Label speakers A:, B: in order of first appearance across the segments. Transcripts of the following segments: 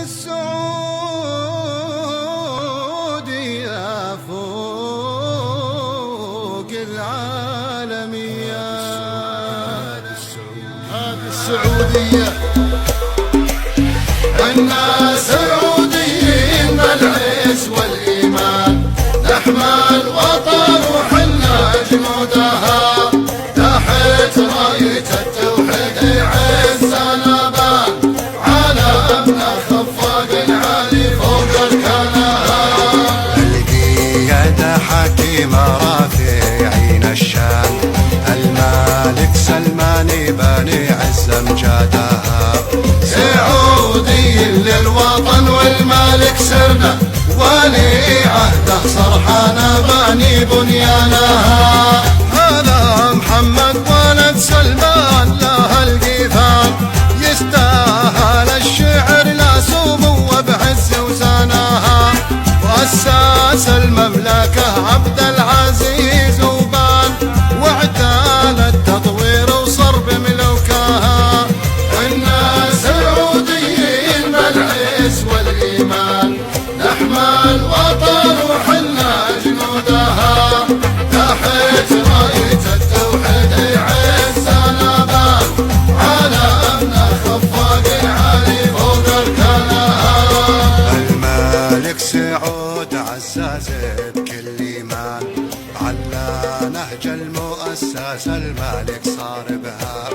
A: السعودية فوق العالمية. هذه السعودية الناس سعوديين بالعز والإيمان، نحمى الوطن وحنا جنودها، تحت راية التوحيد عزنا بان، عالمنا خفاق العالي فوق الكنها.
B: القيادة حكيمة رافعين الشان، الملك سلمان بني عز امجادها،
A: سعودي للوطن والملك سرنا، ولي عهده صرحنا باني بنيانها.
B: هذا محمد ولد سلمان له القيفان، يستاهل الشعر لا سمو بعز وزانها، وأساس المملكة عبد العزيز وبان، واعتال التطوير وصر بملوكها.
A: الناس سعوديين بالعز والإيمان، نحمى الوطن وحنا جنودها، تحت راية التوحيد عزنا بان، عالمنا خفاق العالي فوق الكنها.
B: الملك سعود عزاز بكل ايمان، على نهج المؤسس الملك صار بها،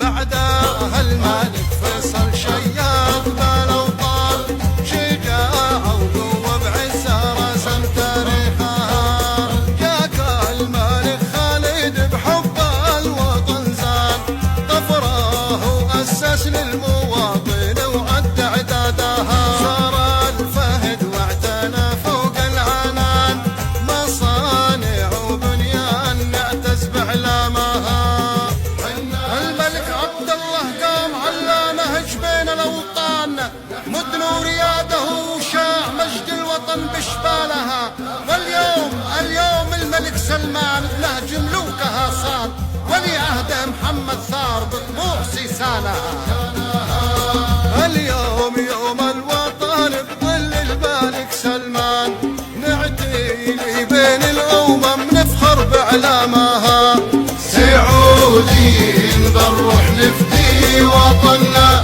B: بعدها الملك فيصل شياط بالاوطان، شجاعة وقوة بعزة رسم تاريخها، جاك الملك خالد بحب الوطن زان، طفره وأسس للمواطن وعد اعدادها، صار الفهد واعتنى فوق العنان، مصانع وبنيان نعتز باعلامها. الملك عبد الله قام على نهج بين الاوطان، مدن ورياده وشاع مجد الوطن بشبالها، واليوم الملك سلمان بنهج ملوكها صاد، ولي عهده محمد ثار بطموح سيسانها. اليوم يوم الوطن بظل الملك سلمان، نعتلي بين الامم نفخر باعلامها،
A: سعوديين بالروح نفدي وطننا.